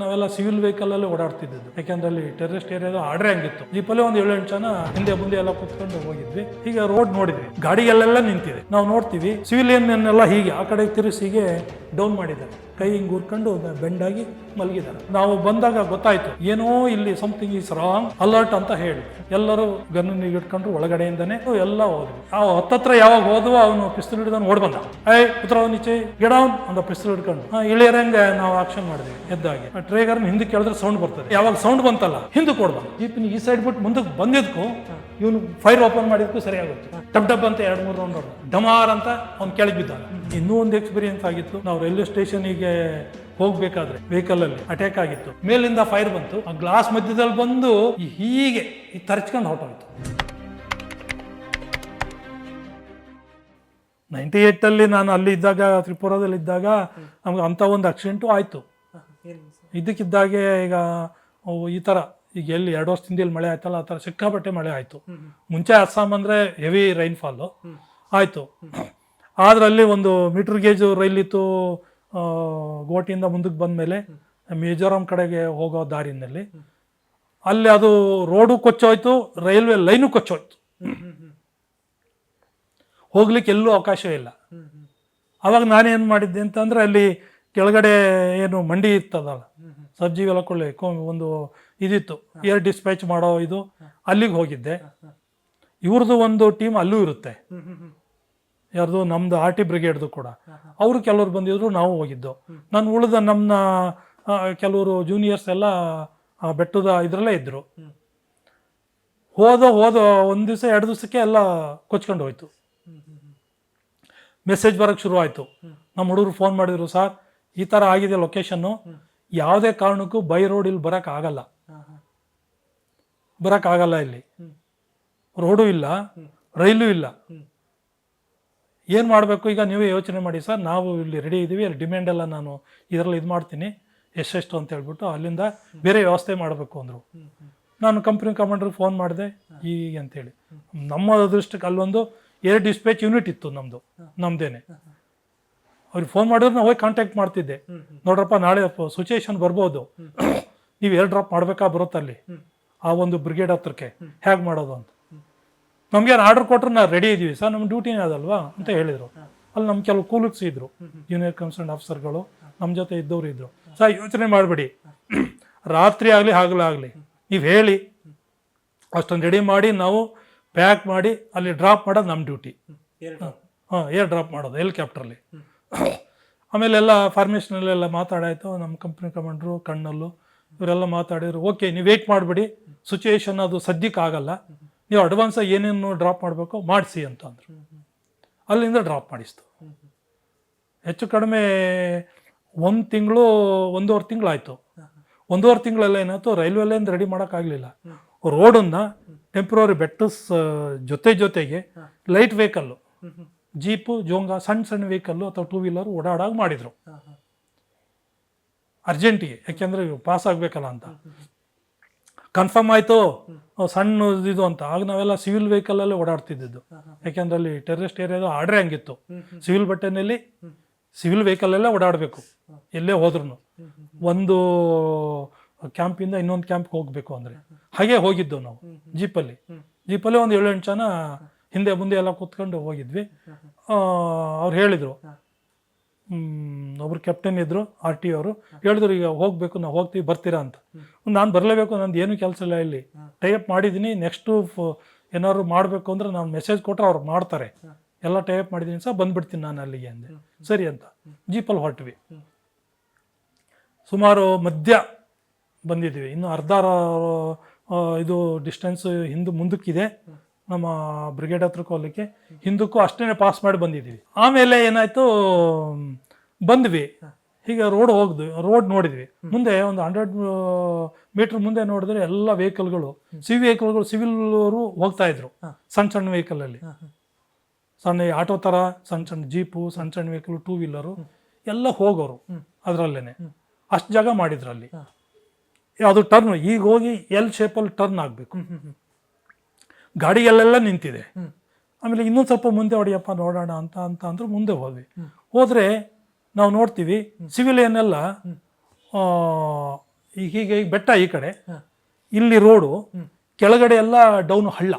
ನಾವೆಲ್ಲ civil vehicle ಓಡಾಡ್ತಿದ್ದು, ಯಾಕೆಂದ್ರೆ ಅಲ್ಲಿ ಟೆರರಿಸ್ಟ್ ಏರಿಯಾದ ಆರ್ಡರ್ ಹಂಗಿತ್ತು. ಜೀಪಲ್ಲಿ ಒಂದು 7-8 ಜನ ಹಿಂದೆ ಮುಂದೆ ಎಲ್ಲ ಕುತ್ಕೊಂಡು ಹೋಗಿದ್ವಿ. ಈಗ ರೋಡ್ ನೋಡಿದ್ವಿ, ಗಾಡಿಗೆಲ್ಲ ನಿಂತಿದೆ. ನಾವು ನೋಡ್ತೀವಿ ಸಿವಿಲಿಯನ್ನೆಲ್ಲ ಹೀಗೆ ಆ ಕಡೆ ತಿರುಗಿಸಿ ಹೀಗೆ ಡೌನ್ ಮಾಡಿದ್ದಾರೆ, ಕೈ ಹಿಂಗೆ ಊರ್ಕೊಂಡು ಬೆಂಡಾಗಿ ಮಲಗಿದ್ದಾರೆ. ನಾವು ಬಂದಾಗ ಗೊತ್ತಾಯ್ತು ಏನೋ ಇಲ್ಲಿ ಸಮಥಿಂಗ್ ಈಸ್ ರಾಂಗ್, ಅಲರ್ಟ್ ಅಂತ ಹೇಳಿ ಎಲ್ಲರೂ ಗನ್ನ ಇಟ್ಕೊಂಡ್ರು. ಒಳಗಡೆಯಿಂದನೇ ಎಲ್ಲ ಹೋದ್ವಿ. ನಾವು ಹತ್ತತ್ರ ಯಾವಾಗ ಹೋದ್ವು ಅವನು ಪಿಸ್ತೂಲ್ ಹಿಡಿದವನು ಓಡ್ ಬಂದ. ಉತ್ತರ ನಿಚೆ ಗಿಡವನ್ ಅಂತ ಪಿಸ್ತೂಲ್ ಹಿಡ್ಕೊಂಡು ಇಳಿಯರಂಗೆ ನಾವು ಆಕ್ಷನ್ ಮಾಡಿದ್ವಿ. ಎದ್ದಾಗಿ ಟ್ರೇಗರ್ ಹಿಂದಕ್ಕೆ ಕೇಳಿದ್ರೆ ಸೌಂಡ್ ಬರ್ತದೆ. ಯಾವಾಗ ಸೌಂಡ್ ಬಂತಲ್ಲ ಹಿಂದಕ್ಕೆ ಓಡ್ಬಂದ. ಜೀಪಿನ ಈ ಸೈಡ್ ಬಿಟ್ಟು ಮುಂದಕ್ಕೆ ಬಂದಿದ್ಕು ಇವನು ಫೈರ್ ಓಪನ್ ಮಾಡಿದ್ಕು ಸರಿಯಾಗುತ್ತೆ. ಡಬ್ ಡಬ್ ಅಂತ 2-3 ರೌಂಡ್ ಹೊಡೆದ. ಡಮಾರ್ ಅಂತ ಅವ್ನು ಕೆಳಗೆ ಬಿದ್ದ. ಇನ್ನೂ ಒಂದು ಎಕ್ಸ್ಪೀರಿಯನ್ಸ್ ಆಗಿತ್ತು. ನಾವು ರೈಲ್ವೆ ಸ್ಟೇಷನಿಗೆ ಹೋಗ್ಬೇಕಾದ್ರೆ ವೆಹಿಕಲ್ ಅಲ್ಲಿ ಅಟ್ಯಾಕ್ ಆಗಿತ್ತು. ಮೇಲಿಂದ ಫೈರ್ ಬಂತು, ಆ ಗ್ಲಾಸ್ ಮಧ್ಯದಲ್ಲಿ ಬಂದು ಹೀಗೆ ತರ್ಚ್ಕೊಂಡು ಹೊರಟೋಯ್ತು. 98 ನಾನು ಅಲ್ಲಿ ಇದ್ದಾಗ, ತ್ರಿಪುರಾದಲ್ಲಿ ಇದ್ದಾಗ ನಮ್ಗೆ ಅಂತ ಒಂದು ಆಕ್ಸಿಡೆಂಟು ಆಯ್ತು. ಇದಕ್ಕಿದ್ದಾಗೆ ಈಗ ಈ ಥರ ಈಗ ಎಲ್ಲಿ 2 ವರ್ಷದಿಂದ ಇಲ್ಲಿ ಮಳೆ ಆಯ್ತಲ್ಲ, ಆ ಥರ ಸಿಕ್ಕಾಪಟ್ಟೆ ಮಳೆ ಆಯಿತು. ಮುಂಚೆ ಅಸ್ಸಾಂ ಅಂದರೆ ಹೆವಿ ರೈನ್ಫಾಲು ಆಯಿತು. ಆದ್ರೆ ಅಲ್ಲಿ ಒಂದು ಮೀಟರ್ ಗೇಜ್ ರೈಲ್ ಇತ್ತು. ಗೋಟಿಯಿಂದ ಮುಂದಕ್ಕೆ ಬಂದ ಮೇಲೆ ಮಿಜೋರಾಂ ಕಡೆಗೆ ಹೋಗೋ ದಾರಿನಲ್ಲಿ ಅಲ್ಲಿ ಅದು ರೋಡು ಕೊಚ್ಚೋಯ್ತು, ರೈಲ್ವೆ ಲೈನು ಕೊಚ್ಚೋಯ್ತು. ಹೋಗ್ಲಿಕ್ಕೆ ಎಲ್ಲೂ ಅವಕಾಶ ಇಲ್ಲ. ಅವಾಗ ನಾನೇನು ಮಾಡಿದ್ದೆ ಅಂತಂದರೆ ಅಲ್ಲಿ ಕೆಳಗಡೆ ಏನು ಮಂಡಿ ಇರ್ತದಲ್ಲ, ಸಬ್ಜಿ ಎಲ್ಲ ಕೊಳ್ಳೆ ಒಂದು ಇದಿತ್ತು, ಏರ್ ಡಿಸ್ಪ್ಯಾಚ್ ಮಾಡೋ ಇದು, ಅಲ್ಲಿಗೆ ಹೋಗಿದ್ದೆ. ಇವ್ರದ್ದು ಒಂದು ಟೀಮ್ ಅಲ್ಲೂ ಇರುತ್ತೆ, ಯಾರ್ದು ನಮ್ದು RT ಬ್ರಿಗೇಡ್ದು ಕೂಡ. ಅವರು ಕೆಲವರು ಬಂದಿದ್ರು, ನಾವು ಹೋಗಿದ್ದು. ನಾನು ಉಳಿದ ನಮ್ಮ ಕೆಲವರು ಜೂನಿಯರ್ಸ್ ಎಲ್ಲ ಬೆಟ್ಟದ ಇದರಲ್ಲೇ ಇದ್ರು. ಹೋದ 1 ದಿವಸ 2 ದಿವಸಕ್ಕೆ ಎಲ್ಲ ಕೊಚ್ಕೊಂಡು ಹೋಯ್ತು. ಮೆಸೇಜ್ ಬರೋಕ್ಕೆ ಶುರು ಆಯಿತು. ನಮ್ಮ ಹುಡುಗರು ಫೋನ್ ಮಾಡಿದ್ರು, ಸರ್ ಈ ಥರ ಆಗಿದೆ ಲೊಕೇಶನ್ನು, ಯಾವುದೇ ಕಾರಣಕ್ಕೂ ಬೈ ರೋಡ್ ಇಲ್ಲಿ ಬರೋಕ್ಕಾಗಲ್ಲ, ಇಲ್ಲಿ ರೋಡು ಇಲ್ಲ, ರೈಲು ಇಲ್ಲ, ಏನು ಮಾಡಬೇಕು ಈಗ ನೀವೇ ಯೋಚನೆ ಮಾಡಿ ಸರ್, ನಾವು ಇಲ್ಲಿ ರೆಡಿ ಇದ್ದೀವಿ, ಅಲ್ಲಿ ಡಿಮ್ಯಾಂಡ್ ಎಲ್ಲ ನಾನು ಇದರಲ್ಲಿ ಇದು ಮಾಡ್ತೀನಿ ಎಷ್ಟೆಷ್ಟು ಅಂತ ಹೇಳ್ಬಿಟ್ಟು ಅಲ್ಲಿಂದ ಬೇರೆ ವ್ಯವಸ್ಥೆ ಮಾಡಬೇಕು ಅಂದರು. ನಾನು ಕಂಪ್ನಿ ಕಮಾಂಡ್ರಿಗೆ ಫೋನ್ ಮಾಡಿದೆ ಹೀಗೆ ಅಂತೇಳಿ. ನಮ್ಮ ಅದೃಷ್ಟಕ್ಕೆ ಅಲ್ಲೊಂದು ಏರ್ ಡಿಸ್ಪ್ಯಾಚ್ ಯೂನಿಟ್ ಇತ್ತು ನಮ್ಮದೇನೆ. ಅವ್ರಿಗೆ ಫೋನ್ ಮಾಡಿದ್ರೆ ನಾವು ಹೋಗಿ ಕಾಂಟ್ಯಾಕ್ಟ್ ಮಾಡ್ತಿದ್ದೆ, ನೋಡ್ರಪ್ಪ ನಾಳೆ ಸಿಚುಯೇಷನ್ ಬರ್ಬೋದು, ನೀವು ಏರ್ ಡ್ರಾಪ್ ಮಾಡಬೇಕಾ ಬರುತ್ತಲ್ಲಿ ಆ ಒಂದು ಬ್ರಿಗೇಡ್ ಹತ್ರಕ್ಕೆ, ಹೇಗೆ ಮಾಡೋದು ಅಂತ. ನಮ್ಗೇನು ಆರ್ಡರ್ ಕೊಟ್ಟರು ನಾವು ರೆಡಿ ಇದ್ದೀವಿ ಸರ್, ನಮ್ಮ ಡ್ಯೂಟಿನೇ ಅದಲ್ವಾ ಅಂತ ಹೇಳಿದರು. ಅಲ್ಲಿ ನಮ್ಮ ಕೆಲವು ಕೂಲಿಕ್ಸ್ ಇದ್ರು, ಜೂನಿಯರ್ ಕನ್ಸರ್ನ್ ಆಫೀಸರ್ಗಳು ನಮ್ಮ ಜೊತೆ ಇದ್ದವರು ಇದ್ರು. ಸರ್ ಯೋಚನೆ ಮಾಡಬೇಡಿ, ರಾತ್ರಿ ಆಗಲಿ ಹಗಲಾಗಲಿ ನೀವು ಹೇಳಿ ಅಷ್ಟೊಂದು ರೆಡಿ ಮಾಡಿ ನಾವು ಪ್ಯಾಕ್ ಮಾಡಿ ಅಲ್ಲಿ ಡ್ರಾಪ್ ಮಾಡೋದು ನಮ್ಮ ಡ್ಯೂಟಿ. ಏರ್ ಡ್ರಾಪ್ ಮಾಡೋದು ಹೆಲಿಕಾಪ್ಟ್ರಲ್ಲಿ. ಆಮೇಲೆ ಎಲ್ಲ ಫಾರ್ಮೇಷನಲ್ಲೆಲ್ಲ ಮಾತಾಡಾಯಿತು. ನಮ್ಮ ಕಂಪ್ನಿ ಕಮಾಂಡ್ರು ಕಣ್ಣಲ್ಲೂ ಇವರೆಲ್ಲ ಮಾತಾಡಿದ್ರು. ಓಕೆ ನೀವು ವೇಟ್ ಮಾಡಬೇಡಿ, ಸಿಚುಯೇಷನ್ ಅದು ಸದ್ಯಕ್ಕೆ ಆಗಲ್ಲ, ನೀವು ಅಡ್ವಾನ್ಸ್ ಏನೇನು ಡ್ರಾಪ್ ಮಾಡಬೇಕು ಮಾಡಿಸಿ ಅಂತ ಅಂದರು. ಅಲ್ಲಿಂದ ಡ್ರಾಪ್ ಮಾಡಿಸ್ತು. ಹೆಚ್ಚು ಕಡಿಮೆ 1 ತಿಂಗಳು 1.5 ತಿಂಗಳು ಆಯಿತು. 1.5 ತಿಂಗಳೆಲ್ಲ ಏನಾಯ್ತು, ರೈಲ್ವೆಲ್ಲಿಂದ ರೆಡಿ ಮಾಡೋಕ್ಕಾಗಲಿಲ್ಲ. ರೋಡನ್ನು ಟೆಂಪ್ರವರಿ ಬೆಟ್ಟಸ್ ಜೊತೆಗೆ ಲೈಟ್ ವೆಹಿಕಲ್ಲು, ಜೀಪು, ಜೋಂಗ, ಸಣ್ಣ ವೆಹಿಕಲ್ಲು ಅಥವಾ 2 ವೀಲರ್ ಓಡಾಡಾಗ ಮಾಡಿದರು ಅರ್ಜೆಂಟಿಗೆ, ಯಾಕೆಂದರೆ ಪಾಸ್ ಆಗಬೇಕಲ್ಲ ಅಂತ. ಕನ್ಫರ್ಮ್ ಆಯಿತು ಸಣ್ಣ ಇದು ಅಂತ. ಆಗ ನಾವೆಲ್ಲ ಸಿವಿಲ್ ವೆಹಿಕಲಲ್ಲೇ ಓಡಾಡ್ತಿದ್ದು, ಯಾಕೆಂದ್ರೆ ಅಲ್ಲಿ ಟೆರರಿಸ್ಟ್ ಏರಿಯಾದ ಆರ್ಡರ್ ಹಂಗಿತ್ತು. ಸಿವಿಲ್ ಬಟ್ಟೆನಲ್ಲಿ ಸಿವಿಲ್ ವೆಹಿಕಲಲ್ಲೇ ಓಡಾಡಬೇಕು, ಎಲ್ಲೇ ಹೋದ್ರೂ. ಒಂದು ಕ್ಯಾಂಪಿಂದ ಇನ್ನೊಂದು ಕ್ಯಾಂಪ್ಗೆ ಹೋಗಬೇಕು ಅಂದರೆ ಹಾಗೆ ಹೋಗಿದ್ದು ನಾವು ಜೀಪಲ್ಲಿ ಒಂದು 7-8 ಜನ ಹಿಂದೆ ಮುಂದೆ ಎಲ್ಲ ಕೂತ್ಕೊಂಡು ಹೋಗಿದ್ವಿ. ಅವ್ರು ಹೇಳಿದರು, ಒಬ್ರು ಕ್ಯಾಪ್ಟನ್ ಇದ್ರು, RT ಅವರು ಹೇಳಿದ್ರು, ಈಗ ಹೋಗಬೇಕು, ನಾವು ಹೋಗ್ತೀವಿ, ಬರ್ತೀರಾ ಅಂತ. ನಾನು ಬರಲೇಬೇಕು, ನಂದು ಏನು ಕೆಲಸ ಇಲ್ಲ, ಇಲ್ಲಿ ಟೈಅಪ್ ಮಾಡಿದ್ದೀನಿ, ನೆಕ್ಸ್ಟು ಏನಾದ್ರು ಮಾಡಬೇಕು ಅಂದರೆ ನಾನು ಮೆಸೇಜ್ ಕೊಟ್ಟರೆ ಅವ್ರು ಮಾಡ್ತಾರೆ, ಎಲ್ಲ ಟೈಅಪ್ ಮಾಡಿದ್ದೀನಿ ಸರ್, ಬಂದುಬಿಡ್ತೀನಿ ನಾನು ಅಲ್ಲಿಗೆ ಅಂದೆ. ಸರಿ ಅಂತ ಜೀಪಲ್ಲಿ ಹೊರಟ್ವಿ. ಸುಮಾರು ಮಧ್ಯ ಬಂದಿದ್ದೀವಿ, ಇನ್ನು ಅರ್ಧ ಇದು ಡಿಸ್ಟೆನ್ಸ್ ಮುಂದಕ್ಕಿದೆ ನಮ್ಮ ಬ್ರಿಗೇಡ್ ಹತ್ರಕ್ಕೆ ಹೋಗ್ಲಿಕ್ಕೆ. ಹಿಂದಕ್ಕೂ ಅಷ್ಟೇ ಪಾಸ್ ಮಾಡಿ ಬಂದಿದ್ದೀವಿ. ಆಮೇಲೆ ಏನಾಯಿತು, ಬಂದ್ವಿ. ಹೀಗೆ ರೋಡ್ ನೋಡಿದ್ವಿ. ಮುಂದೆ ಒಂದು 100 ಮೀಟ್ರ್ ಮುಂದೆ ನೋಡಿದ್ರೆ ಎಲ್ಲ ವೆಹಿಕಲ್ಗಳು, ಸಿವಿಲ್ ಅವರು ಹೋಗ್ತಾ ಇದ್ರು. ಸಣ್ಣ ವೆಹಿಕಲಲ್ಲಿ, ಸಣ್ಣ ಆಟೋ ಥರ ಸಣ್ಣ ಜೀಪು, ಸಣ್ಣ ವೆಹಿಕಲ್, 2 ವೀಲರು ಎಲ್ಲ ಹೋಗೋರು ಅದರಲ್ಲೇನೆ. ಅಷ್ಟು ಜಾಗ ಮಾಡಿದ್ರು ಅಲ್ಲಿ. ಅದು ಟರ್ನ್ ಈಗ ಹೋಗಿ L ಶೇಪಲ್ಲಿ ಟರ್ನ್ ಆಗಬೇಕು. ಗಾಡಿಯಲ್ಲೆಲ್ಲ ನಿಂತಿದೆ. ಆಮೇಲೆ ಇನ್ನೊಂದು ಸ್ವಲ್ಪ ಮುಂದೆ ಹೊಡಿಯಪ್ಪ ನೋಡೋಣ ಅಂತ ಅಂದ್ರೆ ಮುಂದೆ ಹೋದ್ರೆ ನಾವು ನೋಡ್ತೀವಿ ಸಿವಿಲಿಯನ್ನೆಲ್ಲ ಹೀಗೆ ಈ ಬೆಟ್ಟ ಈ ಕಡೆ, ಇಲ್ಲಿ ರೋಡು, ಕೆಳಗಡೆ ಎಲ್ಲ ಡೌನ್ ಹಳ್ಳ,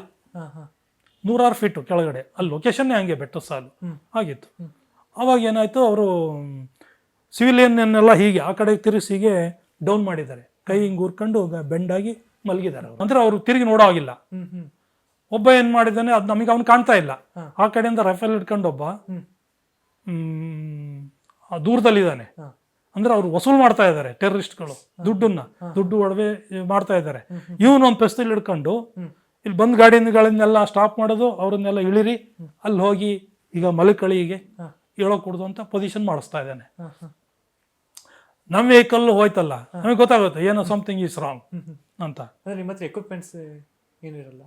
100 ಫೀಟು ಕೆಳಗಡೆ. ಅಲ್ಲಿ ಲೊಕೇಶನ್ನೇ ಹಂಗೆ ಬೆಟ್ಟ ಸಾಲು ಆಗಿತ್ತು. ಅವಾಗ ಏನಾಯ್ತು, ಅವರು ಸಿವಿಲಿಯನ್ನೆಲ್ಲ ಹೀಗೆ ಆ ಕಡೆ ತಿರುಗಿಸಿಗೆ ಡೌನ್ ಮಾಡಿದ್ದಾರೆ. ಕೈ ಹಿಂಗೆ ಊರ್ಕೊಂಡು ಬೆಂಡಾಗಿ ಮಲಗಿದ್ದಾರೆ ಅವರು. ಅಂದ್ರೆ ಅವರು ತಿರುಗಿ ನೋಡೋ ಆಗಿಲ್ಲ. ಒಬ್ಬ ಏನ್ ಮಾಡಿದ್ದಾನೆ, ಅದು ನಮಗೆ ಅವ್ನು ಕಾಣ್ತಾ ಇಲ್ಲ. ಆ ಕಡೆಯಿಂದ ರೈಫಲ್ ಹಿಡ್ಕೊಂಡು ಒಬ್ಬ ದೂರದಲ್ಲಿದ್ದಾನೆ. ಅಂದ್ರೆ ಅವ್ರು ವಸೂಲ್ ಮಾಡ್ತಾ ಇದ್ದಾರೆ ಟೆರರಿಸ್ಟ್ಗಳು, ದುಡ್ಡು ಒಡವೆ ಮಾಡ್ತಾ ಇದ್ದಾರೆ. ಇವನು ಒಂದು ಪೆಸ್ತಲ್ ಹಿಡ್ಕೊಂಡು ಇಲ್ಲಿ ಬಂದ್ ಗಾಡಿಗಳನ್ನೆಲ್ಲ ಸ್ಟಾಪ್ ಮಾಡೋದು, ಅವ್ರನ್ನೆಲ್ಲ ಇಳಿರಿ, ಅಲ್ಲಿ ಹೋಗಿ ಈಗ ಮಲಕಳಿಗೆ ಹೇಳೋ ಕೊಡುದು ಅಂತ ಪೊಸಿಷನ್ ಮಾಡಿಸ್ತಾ ಇದ್ದಾನೆ. ನಮ್ಮ ವೆಹಿಕಲ್ ಹೋಯ್ತಲ್ಲ, ನಮಗೆ ಗೊತ್ತಾಗುತ್ತೆ ಏನೋ ಸಮಥಿಂಗ್ ಈಸ್ ರಾಂಗ್ ಅಂತ. ನಿಮ್ಮ ಹತ್ರ ಎಕ್ವಿಪ್ಮೆಂಟ್ಸ್ ಏನಿರಲ್ಲ?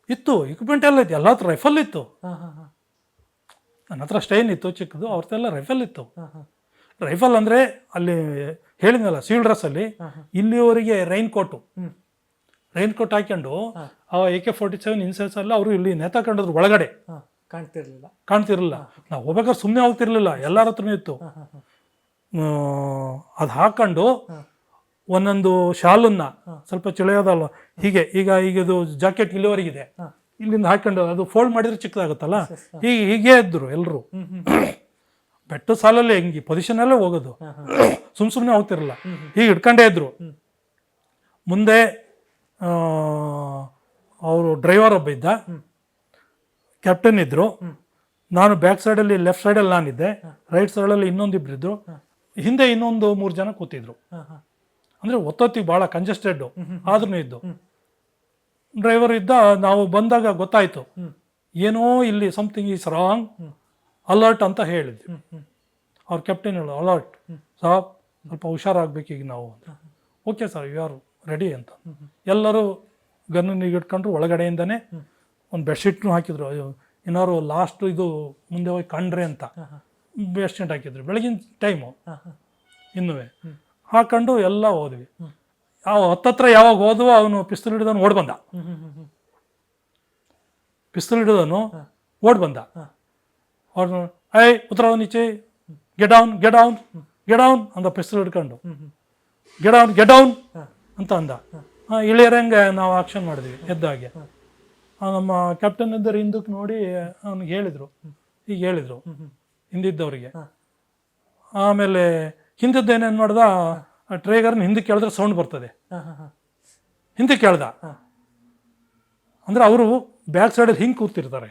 ಇತ್ತು, ಎಕ್ವಿಪ್ಮೆಂಟ್ ಎಲ್ಲ ಇತ್ತು, ಎಲ್ಲ ಹತ್ರ ರೈಫಲ್ ಇತ್ತು. ನನ್ನ ಹತ್ರ ಸ್ಟೈನ್ ಇತ್ತು ಚಿಕ್ಕದು, ಅವ್ರದ್ದೆಲ್ಲ ರೈಫಲ್ ಇತ್ತು. ರೈಫಲ್ ಅಂದ್ರೆ ಅಲ್ಲಿ ಹೇಳಿದ್ನಲ್ಲ ಸಿವಿಲ್ ಡ್ರೆಸ್ ಅಲ್ಲಿ, ಇಲ್ಲಿವರೆಗೆ ರೈನ್ ಕೋಟ್ ಹಾಕೊಂಡು AK-47 ಇನ್ಸೆನ್ಸ್ ಎಲ್ಲ ಅವರು ಇಲ್ಲಿ ನೇತಾಕೊಂಡಿದ್ರು. ಒಳಗಡೆ ಕಾಣ್ತಿರ್ಲಿಲ್ಲ. ನಾವು ಹೋಗ್ಬೇಕಾದ್ರೆ ಸುಮ್ಮನೆ ಹೋಗ್ತಿರ್ಲಿಲ್ಲ, ಎಲ್ಲರ ಹತ್ರನೂ ಇತ್ತು. ಅದು ಹಾಕೊಂಡು ಒಂದೊಂದು ಶಾಲನ್ನ ಸ್ವಲ್ಪ ಚಳಿಯೋದಲ್ಲ ಹೀಗೆ, ಈಗ ಇದು ಜಾಕೆಟ್ ಇಲ್ಲಿವರೆಗಿದೆ, ಇಲ್ಲಿಂದ ಹಾಕೊಂಡು ಅದು ಫೋಲ್ಡ್ ಮಾಡಿದ್ರೆ ಚಿಕ್ಕದಾಗುತ್ತಲ್ಲ, ಹೀಗೆ ಇದ್ರು ಎಲ್ಲರೂ. ಬೆಟ್ಟ ಸಾಲಲ್ಲಿ ಹೆಂಗೆ ಪೊಸಿಷನ್ ಅಲ್ಲೇ ಹೋಗೋದು, ಸುಮ್ಮನೆ ಹೋಗ್ತಿರಲ್ಲ, ಹೀಗೆ ಹಿಡ್ಕೊಂಡೇ ಇದ್ರು. ಮುಂದೆ ಅವರು ಡ್ರೈವರ್ ಒಬ್ಬ ಇದ್ದ, ಕ್ಯಾಪ್ಟನ್ ಇದ್ರು, ನಾನು ಬ್ಯಾಕ್ ಸೈಡಲ್ಲಿ ಲೆಫ್ಟ್ ಸೈಡಲ್ಲಿ ನಾನಿದ್ದೆ, ರೈಟ್ ಸೈಡಲ್ಲಿ ಇನ್ನೊಂದಿಬ್ರು ಇದ್ರು, ಹಿಂದೆ ಇನ್ನೊಂದು 3 ಜನ ಕೂತಿದ್ರು. ಅಂದ್ರೆ ಒತ್ತೊತ್ತಿಗೆ ಭಾಳ ಕಂಜೆಸ್ಟೆಡ್ ಆದ್ರೂ ಇದ್ದು. ಡ್ರೈವರ್ ಇದ್ದ. ನಾವು ಬಂದಾಗ ಗೊತ್ತಾಯ್ತು ಏನೋ ಇಲ್ಲಿ ಸಮಥಿಂಗ್ ಈಸ್ ರಾಂಗ್, ಅಲರ್ಟ್ ಅಂತ ಹೇಳಿದ್ವಿ. ಅವ್ರ ಕ್ಯಾಪ್ಟನ್ ಹೇಳೋ ಅಲರ್ಟ್ ಸಾಬ್, ಸ್ವಲ್ಪ ಹುಷಾರಾಗ್ಬೇಕು ಈಗ ನಾವು. Okay sir, you are ready ಅಂತ ಎಲ್ಲರೂ ಗನ್ನ ಇಟ್ಕೊಂಡ್ರು. ಒಳಗಡೆಯಿಂದನೇ ಒಂದು ಬೆಡ್ಶೀಟ್ನು ಹಾಕಿದ್ರು, ಏನಾದ್ರು ಲಾಸ್ಟ್ ಇದು ಮುಂದೆ ಹೋಗಿ ಕಂಡ್ರೆ ಅಂತ ಬೆಡ್ಶೀಟ್ ಹಾಕಿದ್ರು. ಬೆಳಗಿನ ಟೈಮು ಇನ್ನೂ ಹಾಕೊಂಡು ಎಲ್ಲ ಹೋದ್ವಿ. ಹತ್ತತ್ರ ಯಾವಾಗ ಹೋದ್ವು, ಅವನು ಪಿಸ್ತೂಲ್ ಹಿಡಿದವನು ಓಡ್ ಬಂದ. ಅವ್ರನ್ನ ಉತ್ತರ ನೀಚೆ, ಗೆಟ್ ಡೌನ್ ಅಂದ ಪಿಸ್ತೂಲ್ ಹಿಡ್ಕೊಂಡು. ಗೆಟ್ ಡೌನ್ ಅಂತ ಅಂದ. ಇಳಿಯರಂಗೆ ನಾವು ಆಕ್ಷನ್ ಮಾಡಿದ್ವಿ ಎದ್ದಾಗೆ. ನಮ್ಮ ಕ್ಯಾಪ್ಟನ್ ಇದ್ದರು ಹಿಂದಕ್ಕೆ ನೋಡಿ ಅವ್ನಿಗೆ ಹೇಳಿದ್ರು, ಈಗ ಹೇಳಿದ್ರು ಹಿಂದಿದ್ದವ್ರಿಗೆ. ಆಮೇಲೆ ಹಿಂದಿದ್ದು ಏನೇನು ಮಾಡ್ದ, ಟ್ರೇಗರ್ನ ಹಿಂದಕ್ಕೆ ಕೇಳಿದ್ರೆ ಸೌಂಡ್ ಬರ್ತದೆ, ಹಿಂದಕ್ಕೆ ಕೇಳ್ದ. ಅಂದ್ರೆ ಅವರು ಬ್ಯಾಕ್ ಸೈಡಲ್ಲಿ ಹಿಂಗೆ ಕೂತಿರ್ತಾರೆ,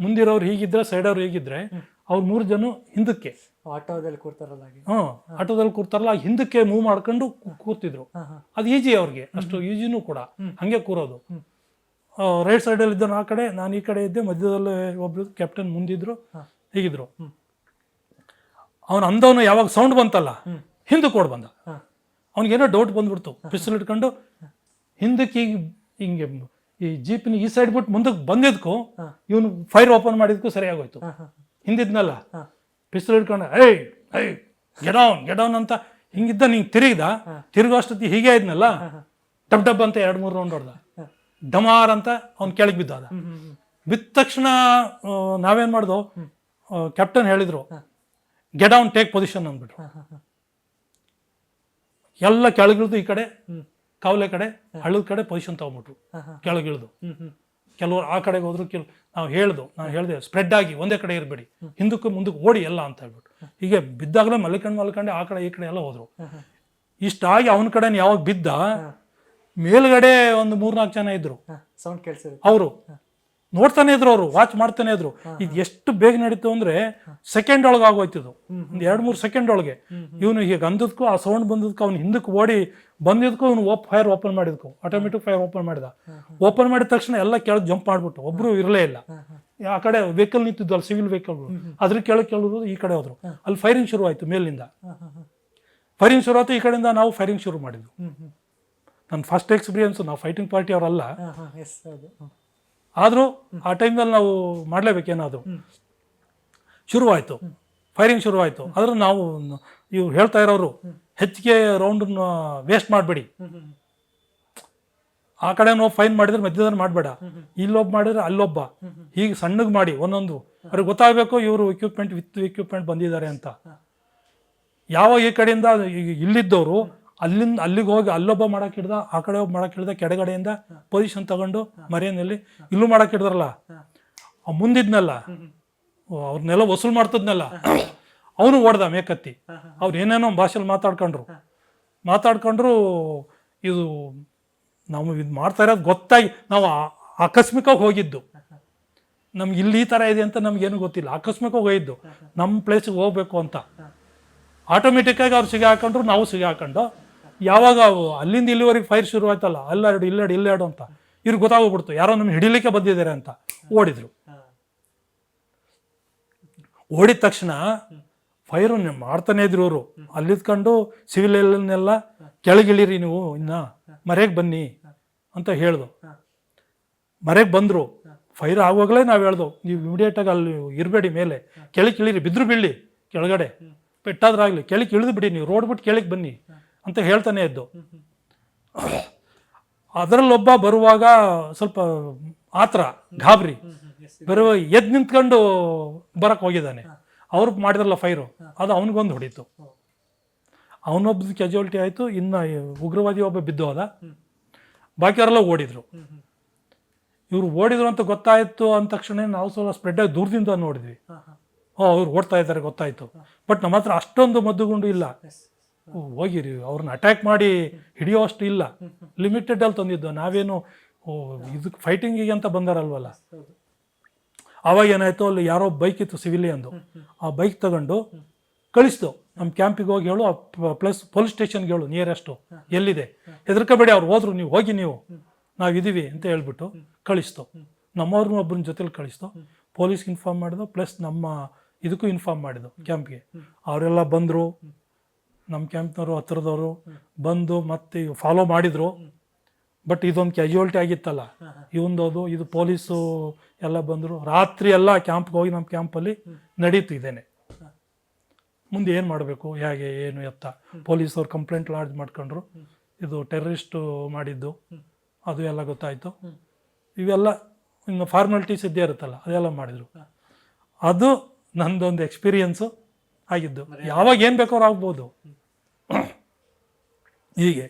ಮುಂದಿರೋರು ಹೀಗಿದ್ರೆ ಸೈಡವ್ರು ಹೀಗಿದ್ರೆ, ಅವ್ರು 3 ಜನ ಹಿಂದಕ್ಕೆ ಆಟೋದಲ್ಲಿ ಕೂರ್ತಾರಲ್ಲ, ಆಟೋದಲ್ಲಿ ಕೂರ್ತಾರಲ್ಲ, ಹಿಂದಕ್ಕೆ ಮೂವ್ ಮಾಡ್ಕೊಂಡು ಕೂರ್ತಿದ್ರು. ಅದು ಈಜಿ ಅವ್ರಿಗೆ, ಅಷ್ಟು ಈಜಿನೂ ಕೂಡ ಹಂಗೆ ಕೂರೋದು. ರೈಟ್ ಸೈಡಲ್ಲಿ ಇದ್ದನು ಆ ಕಡೆ, ನಾನು ಈ ಕಡೆ ಇದ್ದೆ, ಮಧ್ಯದಲ್ಲಿ ಒಬ್ರು ಕ್ಯಾಪ್ಟನ್ ಮುಂದಿದ್ರು, ಹೀಗಿದ್ರು. ಅವನು ಅಂದವನು ಯಾವಾಗ ಸೌಂಡ್ ಬಂತಲ್ಲ, ಹಿಂದಕ್ಕೆ ಓಡ್ ಬಂದ. ಅವ್ನಿಗೇನೋ ಡೌಟ್ ಬಂದ್ಬಿಡ್ತು, ಪಿಸ್ತೂಲ್ ಇಟ್ಕೊಂಡು ಹಿಂದಕ್ಕೆ ಹಿಂಗೆ ಈ ಜೀಪಿನ ಈ ಸೈಡ್ ಬಿಟ್ಟು ಮುಂದಕ್ಕೆ ಬಂದಿದ್ಕು ಇವನು ಫೈರ್ ಓಪನ್ ಮಾಡಿದ್ಕು ಸರಿಯಾಗೋಯ್ತು. ಹಿಂದಿದ್ನಲ್ಲ ಪಿಸ್ತೂಲ್ ಇಟ್ಕೊಂಡು ಗೆಟ್ ಡೌನ್ ಅಂತ ಹಿಂಗಿದ್ದ, ನಿಂಗೆ ತಿರುಗೋ ಅಷ್ಟೊತ್ತಿ ಹೀಗೆ ಇದ್ನಲ್ಲ, ಡಬ್ ಅಂತ 2-3 ರೌಂಡ್ ಹೊಡೆದ, ಡಮಾರ್ ಅಂತ ಅವ್ನು ಕೆಳಗೆ ಬಿದ್ದ. ಬಿದ್ದ ತಕ್ಷಣ ನಾವೇನ್ ಮಾಡ್ದೋ, ಕ್ಯಾಪ್ಟನ್ ಹೇಳಿದ್ರು ಗೆಟ್ ಡೌನ್, ಟೇಕ್ ಪೊಸಿಷನ್ ಅಂದ್ಬಿಟ್ರು. ಎಲ್ಲ ಕೆಳಗಿಳಿದು ಈ ಕಡೆ ಕಾವಲೆ ಕಡೆ ಹಳ್ಳದ ಕಡೆ ಪೊಸಿಷನ್ ತಗೊಂಡ್ಬಿಟ್ರು. ಕೆಳಗಿಳಿದು ಕೆಲವರು ಆ ಕಡೆಗೆ ಹೋದ್ರು, ನಾನು ಹೇಳಿದೆ ಸ್ಪ್ರೆಡ್ ಆಗಿ ಒಂದೇ ಕಡೆ ಇರಬೇಡಿ, ಹಿಂದಕ್ಕೆ ಮುಂದಕ್ಕೆ ಓಡಿ ಎಲ್ಲ ಅಂತ ಹೇಳ್ಬಿಟ್ಟು. ಹೀಗೆ ಬಿದ್ದಾಗಲೇ ಮಲ್ಕೊಂಡೆ ಆ ಕಡೆ ಈ ಕಡೆ ಎಲ್ಲ ಹೋದ್ರು. ಇಷ್ಟಾಗಿ ಅವನ ಕಡೆ ಯಾವಾಗ ಬಿದ್ದ, ಮೇಲ್ಗಡೆ ಒಂದು 3-4 ಜನ ಇದ್ರು, ಅವರು ನೋಡ್ತಾನೆ ಇದ್ರು, ಅವರು ವಾಚ್ ಮಾಡ್ತಾನೆ ಇದ್ರು. ಇದು ಎಷ್ಟು ಬೇಗ ನಡೀತು ಅಂದ್ರೆ ಸೆಕೆಂಡ್ ಒಳಗೆ ಆಗೋಯ್ತಿದ್ದು, ಒಂದು 2-3 ಸೆಕೆಂಡ್ ಒಳಗೆ. ಇವನು ಹೀಗೆ ಅಂದದ್ಕು ಆ ಸೌಂಡ್ ಬಂದದ್ಕು ಅವ್ನು ಹಿಂದಕ್ಕೆ ಓಡಿ ಬಂದಿದ್ಕು ಇವನು ಫೈರ್ ಓಪನ್ ಮಾಡಿದ್ಕು, ಆಟೋಮೆಟಿಕ್ ಫೈರ್ ಓಪನ್ ಮಾಡಿದ. ಓಪನ್ ಮಾಡಿದ ತಕ್ಷಣ ಎಲ್ಲ ಕೆಳಗೆ ಜಂಪ್ ಮಾಡ್ಬಿಟ್ಟು, ಒಬ್ರು ಇರಲೇ ಇಲ್ಲ. ಆ ಕಡೆ ವೆಹಿಕಲ್ ನಿಂತಿದ್ದು ಅಲ್ಲಿ ಸಿವಿಲ್ ವೆಹಿಕಲ್ಗಳು, ಅದ್ರ ಕೆಳಗೆ ಕೇಳಿದ್ರು, ಈ ಕಡೆ ಹೋದ್ರು. ಅಲ್ಲಿ ಫೈರಿಂಗ್ ಶುರು ಆಯ್ತು, ಮೇಲಿಂದ ಫೈರಿಂಗ್ ಶುರು ಆಯ್ತು. ಈ ಕಡೆಯಿಂದ ನಾವು ಫೈರಿಂಗ್ ಶುರು ಮಾಡಿದ್ವಿ. ನನ್ನ ಫಸ್ಟ್ ಎಕ್ಸ್ಪೀರಿಯನ್ಸ್, ನಾವು ಫೈಟಿಂಗ್ ಪಾರ್ಟಿ ಅವರಲ್ಲ, ಆದರೂ ಆ ಟೈಮ್ನಲ್ಲಿ ನಾವು ಮಾಡಲೇಬೇಕೇನಾದ್ರು. ಶುರುವಾಯಿತು, ಫೈರಿಂಗ್ ಶುರುವಾಯಿತು. ಆದರೂ ನಾವು ಇವ್ರು ಹೇಳ್ತಾ ಇರೋರು ಹೆಚ್ಚಿಗೆ ರೌಂಡನ್ನ ವೇಸ್ಟ್ ಮಾಡಬೇಡಿ, ಆ ಕಡೆ ನಾವು ಫೈನ್ ಮಾಡಿದ್ರೆ ಮಧ್ಯದಲ್ಲಿ ಮಾಡಬೇಡ, ಇಲ್ಲೊಬ್ಬ ಮಾಡಿದ್ರೆ ಅಲ್ಲೊಬ್ಬ, ಹೀಗೆ ಸಣ್ಣಗೆ ಮಾಡಿ ಒಂದೊಂದು ಅವ್ರಿಗೆ ಗೊತ್ತಾಗಬೇಕು ಇವರು ವಿತ್ ಎಕ್ವಿಪ್ಮೆಂಟ್ ಬಂದಿದ್ದಾರೆ ಅಂತ. ಯಾವಾಗ ಈ ಕಡೆಯಿಂದ ಇಲ್ಲಿದ್ದವರು ಅಲ್ಲಿಗೆ ಹೋಗಿ ಅಲ್ಲೊಬ್ಬ ಮಾಡಕ್ಕೆ ಹಿಡ್ದ, ಆ ಕಡೆ ಒಬ್ಬ ಮಾಡಕ್ಕೆ ಹಿಡ್ದ, ಕೆಳಗಡೆಯಿಂದ ಪೊಸಿಷನ್ ತಗೊಂಡು ಮರೆಯಲ್ಲಿ ಇಲ್ಲೂ ಮಾಡಕ್ಕೆ ಹಿಡ್ದ್ರಲ್ಲ, ಮುಂದಿದ್ನಲ್ಲ ಅವ್ರನ್ನೆಲ್ಲ ವಸೂಲು ಮಾಡ್ತದ್ನಲ್ಲ ಅವನು ಓಡ್ದ ಮೇಕತ್ತಿ. ಅವ್ರು ಏನೇನೋ ಭಾಷೆಲಿ ಮಾತಾಡ್ಕೊಂಡ್ರು ಇದು ನಾವು ಇದು ಮಾಡ್ತಾ ಇರೋದು ಗೊತ್ತಾಗಿ ನಾವು ಆಕಸ್ಮಿಕವಾಗಿ ಹೋಗಿದ್ದು, ನಮ್ಗೆ ಇಲ್ಲಿ ಈ ಥರ ಇದೆ ಅಂತ ನಮ್ಗೇನು ಗೊತ್ತಿಲ್ಲ, ಆಕಸ್ಮಿಕವಾಗಿ ಹೋಗಿದ್ದು ನಮ್ಮ ಪ್ಲೇಸಿಗೆ ಹೋಗ್ಬೇಕು ಅಂತ. ಆಟೋಮೆಟಿಕ್ಕಾಗಿ ಅವ್ರು ಸಿಗಿ ಹಾಕೊಂಡ್ರು, ನಾವು ಸಿಗಿ ಹಾಕೊಂಡು ಯಾವಾಗ ಅಲ್ಲಿಂದ ಇಲ್ಲಿವರೆಗೆ ಫೈರ್ ಶುರು ಆಯ್ತಲ್ಲ, ಇಲ್ಲಾಡು ಅಂತ ಇವ್ರಿಗೆ ಗೊತ್ತಾಗೋಗ್ಬಿಡ್ತು ಯಾರೋ ನಮ್ಗೆ ಹಿಡಿಲಿಕ್ಕೆ ಬಂದಿದ್ದಾರೆ ಅಂತ. ಓಡಿದ್ರು. ಓಡಿದ ತಕ್ಷಣ ಫೈರ್ ಮಾಡ್ತಾನೆ ಇದ್ರು ಅವರು. ಅಲ್ಲಿದ್ಕೊಂಡು ಸಿವಿಲಿಯನ್ನೆಲ್ಲ ಕೆಳಗಿಳಿರಿ ನೀವು, ಇನ್ನ ಮರೆಗೆ ಬನ್ನಿ ಅಂತ ಹೇಳ್ದು. ಮರೆಗೆ ಬಂದರು. ಫೈರ್ ಆಗುವಾಗಲೇ ನಾವು ಹೇಳ್ದು, ನೀವು ಇಮಿಡಿಯೇಟಾಗಿ ಅಲ್ಲಿ ಇರಬೇಡಿ, ಮೇಲೆ ಕೆಳಗೆ ಇಳಿರಿ, ಬಿದ್ರು ಬೀಳಿ ಕೆಳಗಡೆ, ಪೆಟ್ಟಾದ್ರಾಗಲಿ ಕೆಳಗೆ ಇಳಿದು ಬಿಡಿ, ನೀವು ರೋಡ್ ಬಿಟ್ಟು ಕೆಳಗೆ ಬನ್ನಿ ಅಂತ ಹೇಳ್ತಾನೆ ಇದ್ದು. ಅದರಲ್ಲೊಬ್ಬ ಬರುವಾಗ ಸ್ವಲ್ಪ ಆತರ ಗಾಬರಿ ಬರುವ ಎದ್ದು ನಿಂತ್ಕೊಂಡು ಬರಕ್ಕೆ ಹೋಗಿದ್ದಾನೆ. ಅವ್ರು ಮಾಡಿದ್ರಲ್ಲ ಫೈರು, ಅದು ಅವನಿಗೊಂದು ಹೊಡೀತು. ಅವನೊಬ್ಬ ಕ್ಯಾಜುಯಾಲಿಟಿ ಆಯಿತು. ಇನ್ನು ಉಗ್ರವಾದಿ ಒಬ್ಬ ಬಿದ್ದು ಹೋದ. ಬಾಕಿಯವರೆಲ್ಲ ಓಡಿದ್ರು. ಇವ್ರು ಓಡಿದ್ರು ಅಂತ ಗೊತ್ತಾಯಿತು ಅಂದ ತಕ್ಷಣ ನಾವು ಸ್ವಲ್ಪ ಸ್ಪ್ರೆಡ್ ಆಗಿ ದೂರದಿಂದ ನೋಡಿದ್ವಿ. ಅವ್ರು ಓಡ್ತಾ ಇದ್ದಾರೆ ಗೊತ್ತಾಯಿತು. ಬಟ್ ನಮ್ಮ ಹತ್ರ ಅಷ್ಟೊಂದು ಮದ್ದುಗುಂಡು ಇಲ್ಲ. ಹೋಗಿರಿ ಅವ್ರನ್ನ ಅಟ್ಯಾಕ್ ಮಾಡಿ ಹಿಡಿಯೋ ಅಷ್ಟು ಇಲ್ಲ, ಲಿಮಿಟೆಡ್ ಅಲ್ಲಿ ತಂದಿದ್ದು. ನಾವೇನು ಇದಕ್ಕೆ ಫೈಟಿಂಗಿಗೆ ಅಂತ ಬಂದಾರಲ್ವಲ್ಲ. ಆವಾಗ ಏನಾಯ್ತು, ಅಲ್ಲಿ ಯಾರೋ ಬೈಕ್ ಇತ್ತು ಸಿವಿಲಿಯನ್ದು, ಆ ಬೈಕ್ ತಗೊಂಡು ಕಳಿಸ್ತು ನಮ್ಮ ಕ್ಯಾಂಪಿಗೆ ಹೋಗಿ ಹೇಳು, ಪ್ಲಸ್ ಪೊಲೀಸ್ ಸ್ಟೇಷನ್ಗೆ ಹೇಳು ನಿಯರೆಸ್ಟು ಎಲ್ಲಿದೆ, ಹೆದರ್ಕೋಬೇಡಿ ಅವ್ರು ಹೋದ್ರು, ನೀವು ಹೋಗಿ, ನಾವಿದ್ದೀವಿ ಅಂತ ಹೇಳ್ಬಿಟ್ಟು ಕಳಿಸ್ತು. ನಮ್ಮವ್ರನ್ನ ಒಬ್ಬನ ಜೊತೆಲಿ ಕಳಿಸ್ತು. ಪೊಲೀಸ್ಗೆ ಇನ್ಫಾರ್ಮ್ ಮಾಡಿದ್ರು, ಪ್ಲಸ್ ನಮ್ಮ ಇದಕ್ಕೂ ಇನ್ಫಾರ್ಮ್ ಮಾಡಿದ್ದು ಕ್ಯಾಂಪ್ಗೆ. ಅವರೆಲ್ಲ ಬಂದರು, ನಮ್ಮ ಕ್ಯಾಂಪ್ನವರು ಹತ್ರದವರು ಬಂದು ಮತ್ತೆ ಫಾಲೋ ಮಾಡಿದರು. ಬಟ್ ಇದೊಂದು ಕ್ಯಾಜುಯಾಲಿಟಿ ಆಗಿತ್ತಲ್ಲ ಇವಂದೋದು, ಇದು ಪೊಲೀಸು ಎಲ್ಲ ಬಂದರು. ರಾತ್ರಿ ಎಲ್ಲ ಕ್ಯಾಂಪ್ಗೆ ಹೋಗಿ ನಮ್ಮ ಕ್ಯಾಂಪಲ್ಲಿ ನಡೀತು ಇದೇನೆ. ಮುಂದೆ ಏನು ಮಾಡಬೇಕು, ಹೇಗೆ ಏನು ಎತ್ತ. ಪೊಲೀಸವ್ರು ಕಂಪ್ಲೇಂಟ್ ಲಾಡ್ಜ್ ಮಾಡ್ಕೊಂಡ್ರು, ಇದು ಟೆರರಿಸ್ಟು ಮಾಡಿದ್ದು ಅದು ಎಲ್ಲ ಗೊತ್ತಾಯಿತು. ಇವೆಲ್ಲ ಇನ್ನು ಫಾರ್ಮಾಲಿಟೀಸ್ ಇದ್ದೇ ಇರುತ್ತಲ್ಲ, ಅದೆಲ್ಲ ಮಾಡಿದರು. ಅದು ನಂದೊಂದು ಎಕ್ಸ್ಪೀರಿಯನ್ಸು ಆಗಿದ್ದು. ಯಾವಾಗ ಏನು ಬೇಕಾದ್ರೂ ಆಗ್ಬೋದು. ಹೀಗೆ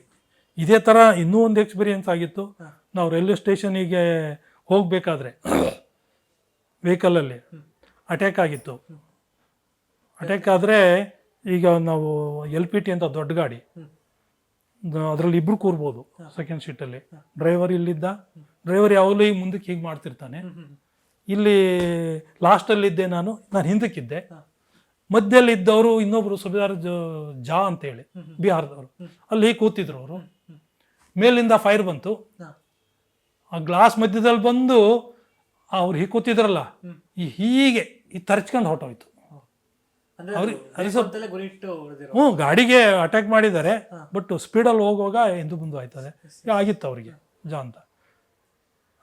ಇದೇ ಥರ ಇನ್ನೂ ಒಂದು ಎಕ್ಸ್ಪೀರಿಯನ್ಸ್ ಆಗಿತ್ತು. ನಾವು ರೈಲ್ವೆ ಸ್ಟೇಷನಿಗೆ ಹೋಗಬೇಕಾದ್ರೆ ವೆಹಿಕಲಲ್ಲಿ ಅಟ್ಯಾಕ್ ಆಗಿತ್ತು. ಅಟ್ಯಾಕ್ ಆದರೆ ಈಗ ನಾವು LPT ಅಂತ ದೊಡ್ಡ ಗಾಡಿ, ಅದರಲ್ಲಿ ಇಬ್ಬರು ಕೂರ್ಬೋದು ಸೆಕೆಂಡ್ ಸೀಟಲ್ಲಿ. ಡ್ರೈವರ್ ಇಲ್ಲಿದ್ದ, ಡ್ರೈವರ್ ಯಾವಾಗಲೂ ಈಗ ಮುಂದಕ್ಕೆ ಹೀಗೆ ಮಾಡ್ತಿರ್ತಾನೆ. ಇಲ್ಲಿ ಲಾಸ್ಟಲ್ಲಿದ್ದೆ ನಾನು ಹಿಂದಕ್ಕಿದ್ದೆ. ಮಧ್ಯದಲ್ಲಿ ಇದ್ದವರು ಇನ್ನೊಬ್ರು ಸುಬೇದಾರ್ ಜಾ ಅಂತೇಳಿ ಬಿಹಾರದವರು, ಅಲ್ಲಿ ಕೂತಿದ್ರು ಅವರು. ಮೇಲಿಂದ ಫೈರ್ ಬಂತು, ಆ ಗ್ಲಾಸ್ ಮಧ್ಯದಲ್ಲಿ ಬಂದು ಅವ್ರು ಹೀಗೆ ಕೂತಿದ್ರಲ್ಲ, ಹೀಗೆ ತರ್ಚ್ಕೊಂಡು ಹೊರಟೋಯ್ತು. ಗಾಡಿಗೆ ಅಟ್ಯಾಕ್ ಮಾಡಿದ್ದಾರೆ, ಬಟ್ ಸ್ಪೀಡಲ್ಲಿ ಹೋಗುವಾಗ ಹಿಂದೆ ಮುಂದೆ ಆಯ್ತದೆ ಆಗಿತ್ತು ಅವ್ರಿಗೆ ಜಾ ಅಂತ.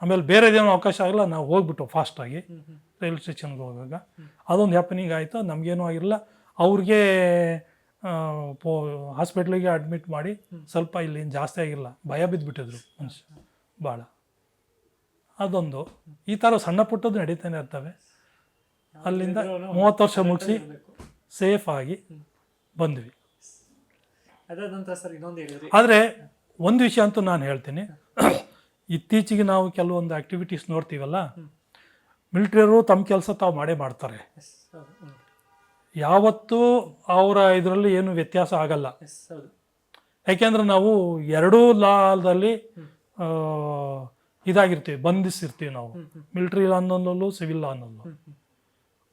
ಆಮೇಲೆ ಬೇರೆದೇನೋ ಅವಕಾಶ ಆಗಿಲ್ಲ, ನಾವು ಹೋಗ್ಬಿಟ್ಟು ಫಾಸ್ಟಾಗಿ ರೈಲ್ವೆ ಸ್ಟೇಷನ್ಗೆ ಹೋಗುವಾಗ ಅದೊಂದು ಹ್ಯಾಪನಿಂಗ್ ಆಯಿತು. ನಮಗೇನೂ ಆಗಿರಲಿಲ್ಲ. ಅವ್ರಿಗೆ ಹಾಸ್ಪಿಟ್ಲಿಗೆ ಅಡ್ಮಿಟ್ ಮಾಡಿ ಸ್ವಲ್ಪ ಇಲ್ಲಿ ಜಾಸ್ತಿ ಆಗಿಲ್ಲ, ಭಯ ಬಿದ್ದುಬಿಟ್ಟಿದ್ರು ಮನುಷ್ಯ ಭಾಳ. ಅದೊಂದು ಈ ಥರ ಸಣ್ಣ ಪುಟ್ಟದ್ದು ನಡೀತಾನೆ ಇರ್ತವೆ. ಅಲ್ಲಿಂದ 30 ವರ್ಷ ಮುಗಿಸಿ ಸೇಫ್ ಆಗಿ ಬಂದ್ವಿ. ಆದರೆ ಒಂದು ವಿಷಯ ಅಂತೂ ನಾನು ಹೇಳ್ತೀನಿ, ಇತ್ತೀಚೆಗೆ ನಾವು ಕೆಲವೊಂದು ಆ್ಯಕ್ಟಿವಿಟೀಸ್ ನೋಡ್ತೀವಲ್ಲ, ಮಿಲಿಟ್ರಿಯವರು ತಮ್ಮ ಕೆಲಸ ತಾವು ಮಾಡೇ ಮಾಡ್ತಾರೆ. ಯಾವತ್ತೂ ಅವರ ಇದರಲ್ಲಿ ಏನು ವ್ಯತ್ಯಾಸ ಆಗಲ್ಲ. ಯಾಕೆಂದ್ರೆ ನಾವು ಎರಡೂ ಲಾದಲ್ಲಿ ಇದಾಗಿರ್ತೀವಿ, ಬಂಧಿಸಿರ್ತೀವಿ ನಾವು, ಮಿಲಿಟ್ರಿ ಲಾ ಅನ್ನೋಲ್ಲೂ ಸಿವಿಲ್ ಲಾ ಅನ್ನೋಲ್ಲೂ.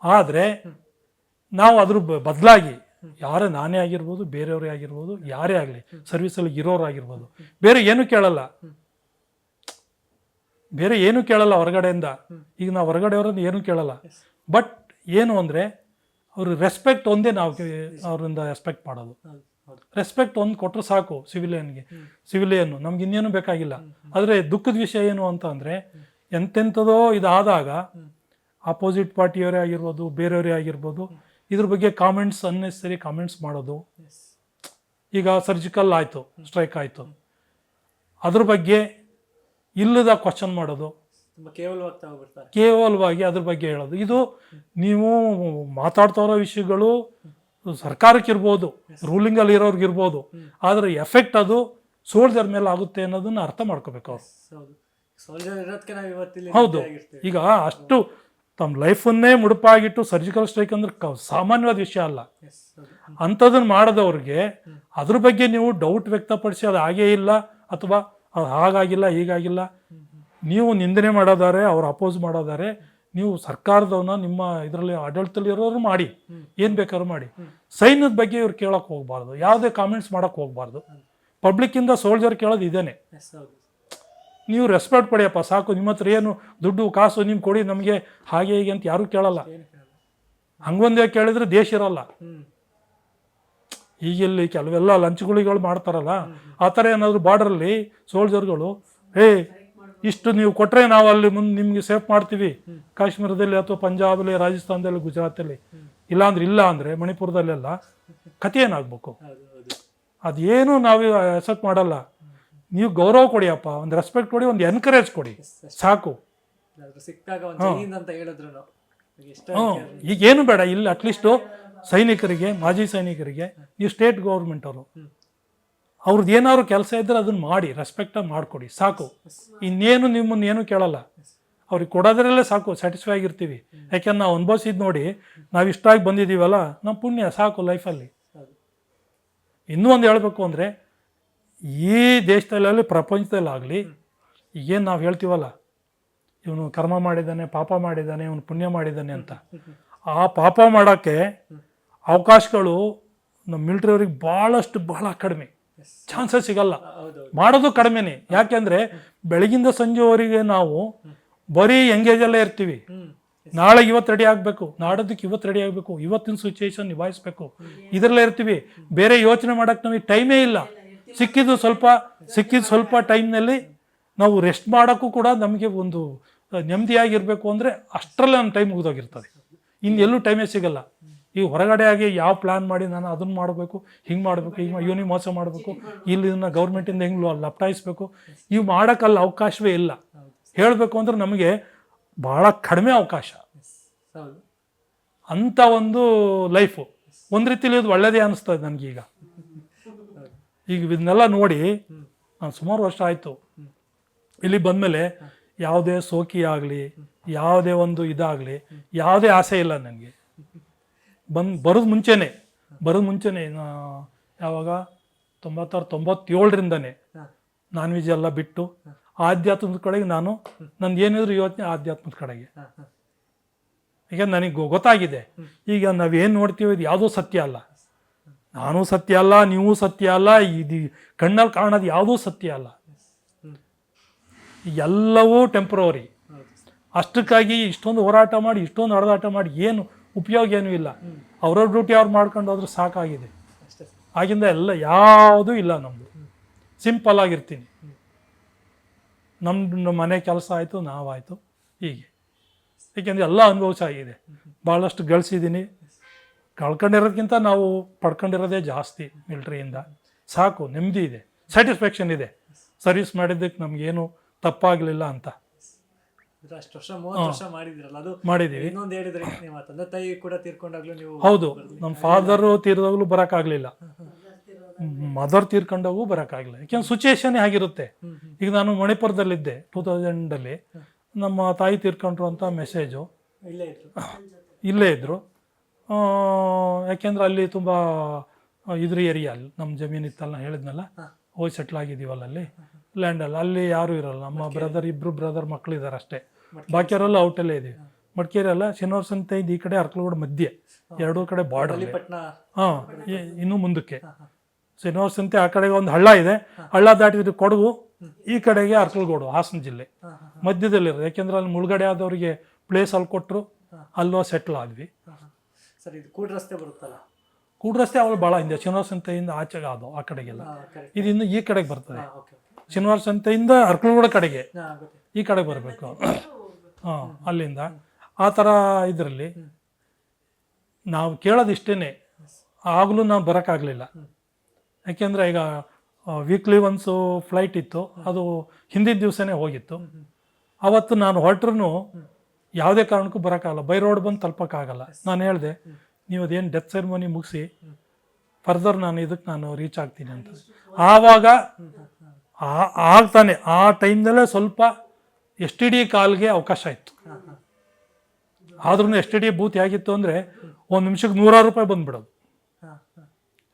ಆದರೆ ನಾವು ಅದ್ರ ಬದಲಾಗಿ ಯಾರೇ ನಾನೇ ಆಗಿರ್ಬೋದು, ಬೇರೆಯವರೇ ಆಗಿರ್ಬೋದು, ಯಾರೇ ಆಗಲಿ, ಸರ್ವಿಸಲ್ಲಿ ಇರೋರಾಗಿರ್ಬೋದು, ಬೇರೆ ಏನೂ ಕೇಳಲ್ಲ, ಬೇರೆ ಏನೂ ಕೇಳಲ್ಲ ಹೊರಗಡೆಯಿಂದ. ಈಗ ನಾವು ಹೊರಗಡೆಯವ್ರನ್ನ ಏನೂ ಕೇಳಲ್ಲ. ಬಟ್ ಏನು ಅಂದರೆ ಅವ್ರ ರೆಸ್ಪೆಕ್ಟ್ ಒಂದೇ ನಾವು ಅವರಿಂದ ರೆಸ್ಪೆಕ್ಟ್ ಮಾಡೋದು. ರೆಸ್ಪೆಕ್ಟ್ ಒಂದು ಕೊಟ್ಟರೆ ಸಾಕು ಸಿವಿಲಿಯನ್ನು, ನಮ್ಗೆ ಇನ್ನೇನು ಬೇಕಾಗಿಲ್ಲ. ಆದರೆ ದುಃಖದ ವಿಷಯ ಏನು ಅಂತ ಅಂದರೆ, ಎಂತೆಂಥದೋ ಇದಾದಾಗ ಆಪೋಸಿಟ್ ಪಾರ್ಟಿಯವರೇ ಆಗಿರ್ಬೋದು, ಬೇರೆಯವರೇ ಆಗಿರ್ಬೋದು, ಇದ್ರ ಬಗ್ಗೆ ಕಾಮೆಂಟ್ಸ್, ಅನ್ನೆಸರಿ ಕಾಮೆಂಟ್ಸ್ ಮಾಡೋದು. ಈಗ ಸರ್ಜಿಕಲ್ ಆಯಿತು, ಸ್ಟ್ರೈಕ್ ಆಯಿತು, ಅದ್ರ ಬಗ್ಗೆ ಇಲ್ಲದ ಕ್ವಶನ್ ಮಾಡೋದು, ಕೇವಲವಾಗಿ ಅದ್ರ ಬಗ್ಗೆ ಹೇಳೋದು. ಇದು ನೀವು ಮಾತಾಡ್ತಾ ಇರೋ ವಿಷಯಗಳು ಸರ್ಕಾರಕ್ಕೆ ಇರ್ಬೋದು, ರೂಲಿಂಗಲ್ಲಿ ಇರೋರ್ಗೆ ಇರ್ಬೋದು, ಆದರೆ ಎಫೆಕ್ಟ್ ಅದು ಸೋಲ್ಜರ್ ಮೇಲೆ ಆಗುತ್ತೆ ಅನ್ನೋದನ್ನ ಅರ್ಥ ಮಾಡ್ಕೋಬೇಕು ಅವ್ರು. ಹೌದು, ಸೋಲ್ಜರ್ ಇರೋದಕ್ಕೆ ನಾವು ಇವತ್ತಿಲ್ಲಿ ಹೌದು, ಈಗ ಅಷ್ಟು ತಮ್ಮ ಲೈಫನ್ನೇ ಮುಡುಪಾಗಿಟ್ಟು ಸರ್ಜಿಕಲ್ ಸ್ಟ್ರೈಕ್ ಅಂದ್ರೆ ಸಾಮಾನ್ಯವಾದ ವಿಷಯ ಅಲ್ಲ. ಅಂಥದನ್ನ ಮಾಡದವ್ರಿಗೆ ಅದ್ರ ಬಗ್ಗೆ ನೀವು ಡೌಟ್ ವ್ಯಕ್ತಪಡಿಸಿ ಅದು ಹಾಗೇ ಇಲ್ಲ ಅಥವಾ ಅದು ಹಾಗಾಗಿಲ್ಲ ಹೀಗಾಗಿಲ್ಲ ನೀವು ನಿಂದನೆ ಮಾಡೋದಾರೆ, ಅವ್ರು ಅಪೋಸ್ ಮಾಡೋದಾರೆ, ನೀವು ಸರ್ಕಾರದವನ್ನ ನಿಮ್ಮ ಇದರಲ್ಲಿ ಆಡಳಿತದಲ್ಲಿ ಇರೋರು ಮಾಡಿ, ಏನು ಬೇಕಾದ್ರೂ ಮಾಡಿ. ಸೈನ್ಯದ ಬಗ್ಗೆ ಇವ್ರು ಕೇಳೋಕೆ ಹೋಗ್ಬಾರ್ದು, ಯಾವುದೇ ಕಾಮೆಂಟ್ಸ್ ಮಾಡೋಕೆ ಹೋಗ್ಬಾರ್ದು. ಪಬ್ಲಿಕ್ಕಿಂದ ಸೋಲ್ಜರ್ ಕೇಳೋದು ಇದೇನೆ. ನೀವು ರೆಸ್ಪೆಕ್ಟ್ ಕೊಡಿಯಪ್ಪ ಸಾಕು, ನಿಮ್ಮ ಹತ್ರ ಏನು ದುಡ್ಡು ಕಾಸು ನಿಮ್ಗೆ ಕೊಡಿ ನಮಗೆ ಹಾಗೆ ಹೀಗೆ ಅಂತ ಯಾರೂ ಕೇಳಲ್ಲ. ಹಂಗೊಂದೇ ಕೇಳಿದ್ರೆ ದೇಶ ಇರಲ್ಲ. ಈಗಿಲ್ಲಿ ಕೆಲವೆಲ್ಲ ಲಂಚಗುಳಿಗಳು ಮಾಡ್ತಾರಲ್ಲ, ಆ ಥರ ಏನಾದರೂ ಬಾರ್ಡ್ರಲ್ಲಿ ಸೋಲ್ಜರ್ಗಳು ಇಷ್ಟು ನೀವು ಕೊಟ್ಟರೆ ನಾವು ಅಲ್ಲಿ ಮುಂದೆ ನಿಮಗೆ ಸೇಫ್ ಮಾಡ್ತೀವಿ, ಕಾಶ್ಮೀರದಲ್ಲಿ ಅಥವಾ ಪಂಜಾಬಲ್ಲಿ, ರಾಜಸ್ಥಾನದಲ್ಲಿ, ಗುಜರಾತಲ್ಲಿ, ಇಲ್ಲಾಂದ್ರೆ ಇಲ್ಲ ಅಂದರೆ ಮಣಿಪುರದಲ್ಲೆಲ್ಲ ಕಥೆ ಏನಾಗಬೇಕು? ಅದೇನು ನಾವು ಅಕ್ಸೆಪ್ಟ್ ಮಾಡಲ್ಲ. ನೀವು ಗೌರವ ಕೊಡಿಯಪ್ಪ, ಒಂದು ರೆಸ್ಪೆಕ್ಟ್ ಕೊಡಿ, ಒಂದು ಎನ್ಕರೇಜ್ ಕೊಡಿ ಸಾಕು. ಈಗೇನು ಬೇಡ, ಇಲ್ಲಿ ಅಟ್ಲೀಸ್ಟು ಸೈನಿಕರಿಗೆ, ಮಾಜಿ ಸೈನಿಕರಿಗೆ ನೀವು ಸ್ಟೇಟ್ ಗೌರ್ಮೆಂಟ್ ಅವ್ರದ್ದು ಏನಾದ್ರು ಕೆಲಸ ಇದ್ದರೆ ಅದನ್ನ ಮಾಡಿ, ರೆಸ್ಪೆಕ್ಟಾಗಿ ಮಾಡಿಕೊಡಿ ಸಾಕು. ಇನ್ನೇನು ನಿಮ್ಮನ್ನೇನು ಕೇಳಲ್ಲ. ಅವ್ರಿಗೆ ಕೊಡೋದ್ರಲ್ಲೇ ಸಾಕು, ಸ್ಯಾಟಿಸ್ಫೈ ಆಗಿರ್ತೀವಿ. ಯಾಕೆಂದ್ರೆ ನಾವು ಅನುಭವಿಸಿದ್ದು ನೋಡಿ ನಾವು ಇಷ್ಟಾಗಿ ಬಂದಿದ್ದೀವಲ್ಲ, ನಮ್ಮ ಪುಣ್ಯ ಸಾಕು ಲೈಫಲ್ಲಿ. ಇನ್ನೂ ಒಂದು ಹೇಳಬೇಕು ಅಂದರೆ, ಈ ದೇಶದಲ್ಲಾಗಲಿ ಪ್ರಪಂಚದಲ್ಲಾಗಲಿ ಈಗೇನು ನಾವು ಹೇಳ್ತೀವಲ್ಲ, ಇವನು ಕರ್ಮ ಮಾಡಿದ್ದಾನೆ, ಪಾಪ ಮಾಡಿದ್ದಾನೆ, ಇವನು ಪುಣ್ಯ ಮಾಡಿದ್ದಾನೆ ಅಂತ, ಆ ಪಾಪ ಮಾಡೋಕ್ಕೆ ಅವಕಾಶಗಳು ನಮ್ಮ ಮಿಲಿಟ್ರಿಯವ್ರಿಗೆ ಬಹಳ ಕಡಿಮೆ, ಚಾನ್ಸಸ್ ಸಿಗಲ್ಲ, ಮಾಡೋದು ಕಡಿಮೆನೇ. ಯಾಕೆಂದರೆ ಬೆಳಗಿಂದ ಸಂಜೆವರೆಗೆ ನಾವು ಬರೀ ಎಂಗೇಜಲ್ಲೇ ಇರ್ತೀವಿ. ನಾಳೆ ಇವತ್ತು ರೆಡಿ ಆಗಬೇಕು, ನಾಡೋದಕ್ಕೆ ಇವತ್ತು ರೆಡಿ ಆಗಬೇಕು, ಇವತ್ತಿನ ಸಿಚುವೇಶನ್ ನಿಭಾಯಿಸ್ಬೇಕು, ಇದರಲ್ಲೇ ಇರ್ತೀವಿ. ಬೇರೆ ಯೋಚನೆ ಮಾಡೋಕ್ಕೆ ನಮಗೆ ಟೈಮೇ ಇಲ್ಲ. ಸಿಕ್ಕಿದ್ದು ಸ್ವಲ್ಪ ಟೈಮ್ನಲ್ಲಿ ನಾವು ರೆಸ್ಟ್ ಮಾಡೋಕ್ಕೂ ಕೂಡ ನಮಗೆ ಒಂದು ನೆಮ್ಮದಿಯಾಗಿರಬೇಕು ಅಂದರೆ ಅಷ್ಟರಲ್ಲೇ ನಮ್ಮ ಟೈಮ್ ಮುಗಿದೋಗಿರ್ತದೆ. ಇನ್ನೆಲ್ಲೂ ಟೈಮೇ ಸಿಗಲ್ಲ. ಈ ಹೊರಗಡೆ ಆಗಿ ಯಾವ ಪ್ಲ್ಯಾನ್ ಮಾಡಿ ನಾನು ಅದನ್ನು ಮಾಡಬೇಕು, ಹಿಂಗೆ ಮಾಡಬೇಕು, ಇವನಿಗೆ ಮೋಸ ಮಾಡಬೇಕು, ಇಲ್ಲಿ ಇದನ್ನು ಗೌರ್ಮೆಂಟಿಂದ ಹೆಂಗೆ ಲಪ್ಟಾಯಿಸ್ಬೇಕು, ಇವು ಮಾಡೋಕ್ಕಲ್ಲ ಅವಕಾಶವೇ ಇಲ್ಲ. ಹೇಳಬೇಕು ಅಂದ್ರೆ ನಮಗೆ ಭಾಳ ಕಡಿಮೆ ಅವಕಾಶ. ಅಂಥ ಒಂದು ಲೈಫು ಒಂದು ರೀತಿಲಿ ಇದು ಒಳ್ಳೆಯದೇ ಅನ್ನಿಸ್ತದೆ ನನಗೀಗ. ಈಗ ಇದನ್ನೆಲ್ಲ ನೋಡಿ ನಾನು ಸುಮಾರು ವರ್ಷ ಆಯಿತು ಇಲ್ಲಿ ಬಂದಮೇಲೆ, ಯಾವುದೇ ಸೋಕಿ ಆಗಲಿ, ಯಾವುದೇ ಒಂದು ಇದಾಗಲಿ, ಯಾವುದೇ ಆಸೆ ಇಲ್ಲ ನನಗೆ. ಬರೋದು ಮುಂಚೆನೇ ಯಾವಾಗ 96-97ರಿಂದನೇ ನಾನ್ ವೆಜ್ ಎಲ್ಲ ಬಿಟ್ಟು ಆಧ್ಯಾತ್ಮದ ಕಡೆಗೆ ನಂದು ಏನಿದ್ರು ಯೋಚನೆ ಆಧ್ಯಾತ್ಮದ ಕಡೆಗೆ. ಈಗ ನನಗೆ ಗೊತ್ತಾಗಿದೆ, ಈಗ ನಾವೇನು ನೋಡ್ತೀವಿ ಇದು ಯಾವುದೂ ಸತ್ಯ ಅಲ್ಲ. ನಾನು ಸತ್ಯ ಅಲ್ಲ, ನೀವು ಸತ್ಯ ಅಲ್ಲ, ಇದು ಕಣ್ಣಲ್ಲಿ ಕಾಣೋದು ಯಾವುದೂ ಸತ್ಯ ಅಲ್ಲ. ಎಲ್ಲವೂ ಟೆಂಪ್ರವರಿ. ಅಷ್ಟಕ್ಕಾಗಿ ಇಷ್ಟೊಂದು ಹೋರಾಟ ಮಾಡಿ, ಇಷ್ಟೊಂದು ಹೊಡೆದಾಟ ಮಾಡಿ ಏನು ಉಪಯೋಗ ಏನೂ ಇಲ್ಲ. ಅವ್ರವ್ರ ಡ್ಯೂಟಿ ಅವ್ರು ಮಾಡ್ಕೊಂಡು ಹೋದ್ರೆ ಸಾಕಾಗಿದೆ. ಆಗಿಂದ ಎಲ್ಲ ಯಾವುದೂ ಇಲ್ಲ. ನಮ್ಮದು ಸಿಂಪಲ್ ಆಗಿರ್ತೀನಿ. ನಮ್ಮ ಮನೆ ಕೆಲಸ ಆಯಿತು, ನಾವಾಯಿತು, ಹೀಗೆ. ಏಕೆಂದರೆ ಎಲ್ಲ ಅನುಭವಿಸಾಗಿದೆ. ಭಾಳಷ್ಟು ಗಳಿಸಿದ್ದೀನಿ. ಕಳ್ಕೊಂಡಿರೋದಕ್ಕಿಂತ ನಾವು ಪಡ್ಕೊಂಡಿರೋದೇ ಜಾಸ್ತಿ ಮಿಲ್ಟ್ರಿಯಿಂದ. ಸಾಕು, ನೆಮ್ಮದಿ ಇದೆ, ಸ್ಯಾಟಿಸ್ಫ್ಯಾಕ್ಷನ್ ಇದೆ. ಸರ್ವಿಸ್ ಮಾಡಿದ್ದಕ್ಕೆ ನಮಗೇನು ತಪ್ಪಾಗಲಿಲ್ಲ ಅಂತ. ಮಾಡಿದ್ದೀವಿ. ಹೌದು, ನಮ್ಮ ಫಾದರು ತೀರಿದಾಗಲೂ ಬರೋಕ್ಕಾಗಲಿಲ್ಲ, ಮದರ್ ತೀರ್ಕೊಂಡಾಗೂ ಬರೋಕ್ಕಾಗಲಿಲ್ಲ. ಯಾಕೆಂದ್ರೆ ಸಿಚುಯೇಷನ್ನೇ ಆಗಿರುತ್ತೆ. ಈಗ ನಾನು ಮಣಿಪುರದಲ್ಲಿದ್ದೆ 2000 ನಮ್ಮ ತಾಯಿ ತೀರ್ಕೊಂಡ್ರು ಅಂತ ಮೆಸೇಜು ಇಲ್ಲೇ ಇದ್ದರು. ಯಾಕೆಂದ್ರೆ ಅಲ್ಲಿ ತುಂಬ ಇದ್ರ ಏರಿಯಾ, ಅಲ್ಲಿ ನಮ್ಮ ಜಮೀನಿತ್ತಲ್ಲ, ನಾನು ಹೇಳಿದ್ನಲ್ಲ, ಹೋಗಿ ಸೆಟ್ಲ್ ಆಗಿದ್ದೀವಲ್ಲ ಅಲ್ಲಿ ಲ್ಯಾಂಡಲ್ಲಿ. ಅಲ್ಲಿ ಯಾರೂ ಇರೋಲ್ಲ. ನಮ್ಮ ಇಬ್ಬರು ಬ್ರದರ್ ಮಕ್ಕಳಿದ್ದಾರೆ ಅಷ್ಟೇ. ಬಾಕಿಯವರೆಲ್ಲ ಔಟಲ್ಲೇ ಇದೀವಿ. ಮಡಿಕೇರಿ ಅಲ್ಲ, ಶನಿವಾರ ಸಂತೆ ಇದು ಈ ಕಡೆ, ಅರ್ಕಲಗೂಡು ಮಧ್ಯೆ, ಎರಡೂ ಕಡೆ ಬಾರ್ಡರ್. ಹಾಂ, ಇನ್ನೂ ಮುಂದಕ್ಕೆ ಶನಿವಾರ ಸಂತೆ ಆ ಕಡೆಗೆ ಒಂದು ಹಳ್ಳ ಇದೆ. ಹಳ್ಳ ದಾಟಿದ್ರೆ ಕೊಡಗು, ಈ ಕಡೆಗೆ ಅರ್ಕಲಗೂಡು, ಹಾಸನ ಜಿಲ್ಲೆ ಮಧ್ಯದಲ್ಲಿರೋದು. ಯಾಕೆಂದ್ರೆ ಅಲ್ಲಿ ಮುಳುಗಡೆ ಆದವರಿಗೆ ಪ್ಲೇಸ್ ಅಲ್ಲಿ ಕೊಟ್ಟರು, ಅಲ್ಲೋ ಸೆಟ್ಲ್ ಆದ್ವಿ. ಕೂಡ್ ರಸ್ತೆ ಅವಳು ಭಾಳ ಹಿಂದೆ, ಶನಿವಾರ ಸಂತೆಯಿಂದ ಆಚೆಗೆ ಅದು ಆ ಕಡೆಗೆಲ್ಲ. ಇದು ಇನ್ನು ಈ ಕಡೆಗೆ ಬರ್ತದೆ. ಶನಿವಾರ ಸಂತೆಯಿಂದ ಅರ್ಕಲಗೂಡು ಕಡೆಗೆ ಈ ಕಡೆಗೆ ಬರಬೇಕು. ಹಾಂ, ಅಲ್ಲಿಂದ ಆ ಥರ ಇದರಲ್ಲಿ ನಾವು ಕೇಳೋದಿಷ್ಟೇ. ಆಗಲೂ ನಾವು ಬರೋಕ್ಕಾಗಲಿಲ್ಲ. ಯಾಕೆಂದರೆ ಈಗ ವೀಕ್ಲಿ ಒನ್ಸು ಫ್ಲೈಟ್ ಇತ್ತು, ಅದು ಹಿಂದಿನ ದಿವಸನೇ ಹೋಗಿತ್ತು. ಅವತ್ತು ನಾನು ಹೊರಟ್ರೂ ಯಾವುದೇ ಕಾರಣಕ್ಕೂ ಬರೋಕ್ಕಾಗಲ್ಲ, ಬೈ ರೋಡ್ ಬಂದು ತಲುಪೋಕ್ಕಾಗಲ್ಲ. ನಾನು ಹೇಳಿದೆ, ನೀವು ಅದೇನು ಡೆತ್ ಸೆರೆಮನಿ ಮುಗಿಸಿ ಫರ್ದರ್ ನಾನು ಇದಕ್ಕೆ ನಾನು ರೀಚ್ ಆಗ್ತೀನಿ ಅಂತ. ಆವಾಗ ಆಗ್ತಾನೆ ಆ ಟೈಮ್ನಲ್ಲೇ ಸ್ವಲ್ಪ ಎಸ್ ಟಿ ಡಿ ಕಾಲ್ಗೆ ಅವಕಾಶ ಇತ್ತು. ಆದ್ರೂ ಎಸ್ ಟಿ ಡಿ ಬೂತ್ ಹೇಗಿತ್ತು ಅಂದರೆ ಒಂದು ನಿಮಿಷಕ್ಕೆ ₹100 ಬಂದ್ಬಿಡೋದು.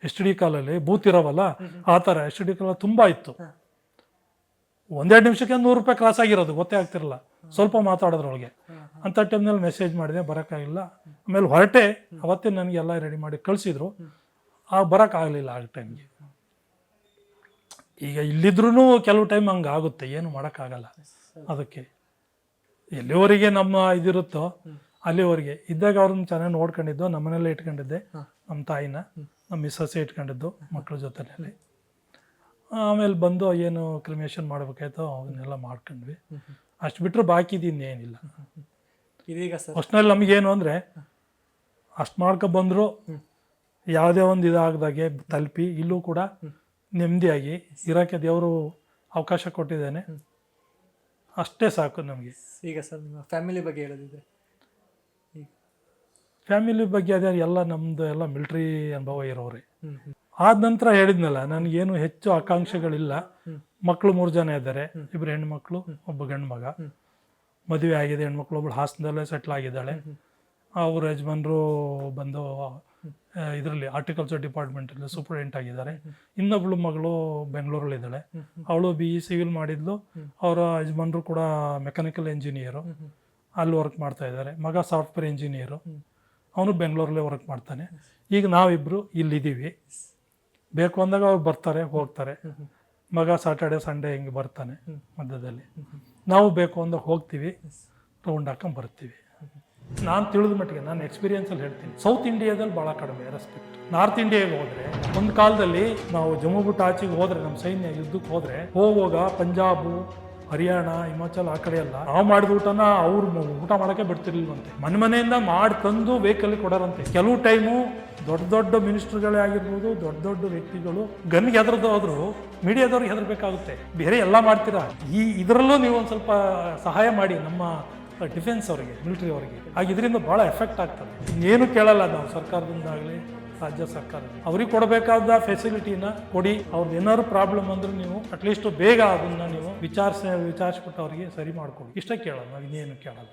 ಎಸ್ ಟಿ ಡಿ ಕಾಲಲ್ಲಿ ಬೂತ್ ಇರೋವಲ್ಲ ಆ ಥರ ಎಸ್ ಟಿ ಡಿ ಕಾಲ ತುಂಬ ಇತ್ತು. 1-2 ನಿಮಿಷಕ್ಕೆ ₹100 ಕ್ರಾಸ್ ಆಗಿರೋದು ಗೊತ್ತೇ ಆಗ್ತಿರಲ್ಲ ಸ್ವಲ್ಪ ಮಾತಾಡೋದ್ರೊಳಗೆ. ಅಂಥ ಟೈಮ್ನಲ್ಲಿ ಮೆಸೇಜ್ ಮಾಡಿದೆ, ಬರೋಕ್ಕಾಗಿಲ್ಲ. ಆಮೇಲೆ ಹೊರಟೆ, ಅವತ್ತೇ ನನಗೆ ಎಲ್ಲ ರೆಡಿ ಮಾಡಿ ಕಳಿಸಿದ್ರು. ಬರೋಕ್ಕಾಗಲಿಲ್ಲ ಆ ಟೈಮ್ಗೆ. ಈಗ ಇಲ್ಲಿದ್ರೂ ಕೆಲವು ಟೈಮ್ ಹಂಗೆ ಆಗುತ್ತೆ, ಏನು ಮಾಡೋಕ್ಕಾಗಲ್ಲ. ಅದಕ್ಕೆ ಎಲ್ಲಿವರೆಗೆ ನಮ್ಮ ಇದಿರುತ್ತೋ ಅಲ್ಲಿವರೆಗೆ ಇದ್ದಾಗ ಅವ್ರನ್ನ ಚೆನ್ನಾಗಿ ನೋಡ್ಕೊಂಡಿದ್ದು, ನಮ್ಮನೆಲ್ಲೇ ಇಟ್ಕೊಂಡಿದ್ದೆ, ನಮ್ಮ ತಾಯಿನ ನಮ್ಮ ಮಿಸ್ಸಸ್ಸೇ ಇಟ್ಕೊಂಡಿದ್ದು ಮಕ್ಕಳ ಜೊತೆಯಲ್ಲಿ. ಆಮೇಲೆ ಬಂದು ಏನು ಕ್ರಿಮೇಷನ್ ಮಾಡ್ಬೇಕಾಯ್ತೋ ಅವನ್ನೆಲ್ಲ ಮಾಡ್ಕೊಂಡ್ವಿ. ಅಷ್ಟು ಬಿಟ್ಟರೆ ಬಾಕಿದು ಏನಿಲ್ಲ. ಇದೀಗ ಸರ್ ಫಸ್ಟ್ನಲ್ಲಿ ನಮಗೇನು ಅಂದರೆ ಅಷ್ಟು ಮಾಡ್ಕೊಬಂದರು ಯಾವುದೇ ಒಂದು ಇದಾಗ್ದಾಗೆ ತಲುಪಿ ಇಲ್ಲೂ ಕೂಡ ನೆಮ್ಮದಿಯಾಗಿ ಇರೋಕ್ಕೆ ದೇವರು ಅವಕಾಶ ಕೊಟ್ಟಿದ್ದಾನೆ. ಅಷ್ಟೇ ಸಾಕು ನಮಗೆ. ಈಗ ಸರ್ ನಿಮ್ಮ ಫ್ಯಾಮಿಲಿ ಬಗ್ಗೆ ಹೇಳೋದಿದೆ. ಫ್ಯಾಮಿಲಿ ಬಗ್ಗೆ ಅದೇ ಎಲ್ಲ ನಮ್ಮದು ಎಲ್ಲ ಮಿಲ್ಟ್ರಿ ಅನುಭವ ಇರೋರೆ. ಆದ ನಂತರ ಹೇಳಿದ್ನಲ್ಲ, ನನಗೇನು ಹೆಚ್ಚು ಆಕಾಂಕ್ಷೆಗಳಿಲ್ಲ. ಮಕ್ಕಳು 3 ಜನ ಇದ್ದಾರೆ, 2 ಹೆಣ್ಮಕ್ಳು, ಒಬ್ಬ ಗಂಡು ಮಗ. ಮದುವೆ ಆಗಿದೆ, ಹೆಣ್ಮಕ್ಳು ಒಬ್ಳು ಹಾಸನದಲ್ಲೇ ಸೆಟ್ಲ್ ಆಗಿದ್ದಾಳೆ. ಅವ್ರ ಯಜಮಾನರು ಬಂದು ಇದರಲ್ಲಿ ಹಾರ್ಟಿಕಲ್ಚರ್ ಡಿಪಾರ್ಟ್ಮೆಂಟಲ್ಲಿ ಸೂಪರಿಂಟೆಂಟ್ ಆಗಿದ್ದಾರೆ. ಇನ್ನೊಬ್ಳು ಮಗಳು ಬೆಂಗಳೂರಲ್ಲಿದ್ದಾಳೆ, ಅವಳು BE ಸಿವಿಲ್ ಮಾಡಿದ್ಲು. ಅವರ ಯಜಮಾನರು ಕೂಡ ಮೆಕ್ಯಾನಿಕಲ್ ಇಂಜಿನಿಯರು, ಅಲ್ಲಿ ವರ್ಕ್ ಮಾಡ್ತಾ ಇದ್ದಾರೆ. ಮಗ ಸಾಫ್ಟ್ವೇರ್ ಇಂಜಿನಿಯರು, ಅವನು ಬೆಂಗಳೂರಲ್ಲೇ ವರ್ಕ್ ಮಾಡ್ತಾನೆ. ಈಗ ನಾವಿಬ್ಬರು ಇಲ್ಲಿದ್ದೀವಿ. ಬೇಕು ಅಂದಾಗ ಅವ್ರು ಬರ್ತಾರೆ ಹೋಗ್ತಾರೆ. ಮಗ ಸಾಟರ್ಡೆ ಸಂಡೇ ಹಿಂಗೆ ಬರ್ತಾನೆ ಮಧ್ಯದಲ್ಲಿ. ನಾವು ಬೇಕು ಅಂದಾಗ ಹೋಗ್ತೀವಿ, ರೌಂಡ್ ಹಾಕೊಂಡು ಬರ್ತೀವಿ. ನಾನು ತಿಳಿದ ಮಟ್ಟಿಗೆ ನಾನು ಎಕ್ಸ್ಪೀರಿಯನ್ಸಲ್ಲಿ ಹೇಳ್ತೀನಿ, ಸೌತ್ ಇಂಡಿಯಾದಲ್ಲಿ ಭಾಳ ಕಡಿಮೆ ರೆಸ್ಪೆಕ್ಟ್. ನಾರ್ತ್ ಇಂಡಿಯಾಗೆ ಹೋದರೆ ಒಂದು ಕಾಲದಲ್ಲಿ ನಾವು ಜಮ್ಮು ಬಿಟ್ಟು ಆಚೆಗೆ ಹೋದರೆ, ನಮ್ಮ ಸೈನ್ಯ ಯುದ್ಧಕ್ಕೆ ಹೋದರೆ ಹೋಗುವಾಗ ಪಂಜಾಬು, ಹರಿಯಾಣ, ಹಿಮಾಚಲ್ ಆ ಕಡೆ ಎಲ್ಲ ನಾವು ಮಾಡಿದ ಊಟನ ಅವ್ರು ಊಟ ಮಾಡೋಕ್ಕೆ ಬಿಡ್ತಿರ್ಲಿಲ್ವಂತೆ. ಮನೆಯಿಂದ ಮಾಡಿ ತಂದು ವೆಹಿಕಲ್ ಕೊಡೋರಂತೆ. ಕೆಲವು ಟೈಮು ದೊಡ್ಡ ದೊಡ್ಡ ಮಿನಿಸ್ಟರ್ಗಳೇ ಆಗಿರ್ಬೋದು, ದೊಡ್ಡ ದೊಡ್ಡ ವ್ಯಕ್ತಿಗಳು ಗನ್ಗೆ ಹೆದರ್ದು ಹೋದ್ರು ಮೀಡಿಯಾದವ್ರಿಗೆ ಹೆದರ್ಬೇಕಾಗುತ್ತೆ. ಬೇರೆ ಎಲ್ಲ ಮಾಡ್ತೀರಾ, ಇದರಲ್ಲೂ ನೀವು ಒಂದು ಸ್ವಲ್ಪ ಸಹಾಯ ಮಾಡಿ ನಮ್ಮ ಡಿಫೆನ್ಸ್ ಅವರಿಗೆ, ಮಿಲಿಟರಿ ಅವರಿಗೆ. ಆಗ ಇದರಿಂದ ಭಾಳ ಎಫೆಕ್ಟ್ ಆಗ್ತದೆ. ಇನ್ನೇನು ಕೇಳಲ್ಲ ನಾವು ಸರ್ಕಾರದಿಂದಾಗಲಿ ರಾಜ್ಯ ಸರ್ಕಾರ. ಅವ್ರಿಗೆ ಕೊಡಬೇಕಾದ ಫೆಸಿಲಿಟಿನ ಕೊಡಿ. ಅವ್ರದ್ದು ಏನಾದ್ರು ಪ್ರಾಬ್ಲಮ್ ಅಂದ್ರೆ ನೀವು ಅಟ್ಲೀಸ್ಟ್ ಬೇಗ ಅದನ್ನು ನೀವು ವಿಚಾರಿಸ್ಬಿಟ್ಟು ಅವರಿಗೆ ಸರಿ ಮಾಡ್ಕೊಡಿ. ಇಷ್ಟೇ ಕೇಳೋದು, ನಾವು ಇನ್ನೇನು ಕೇಳಲ್ಲ.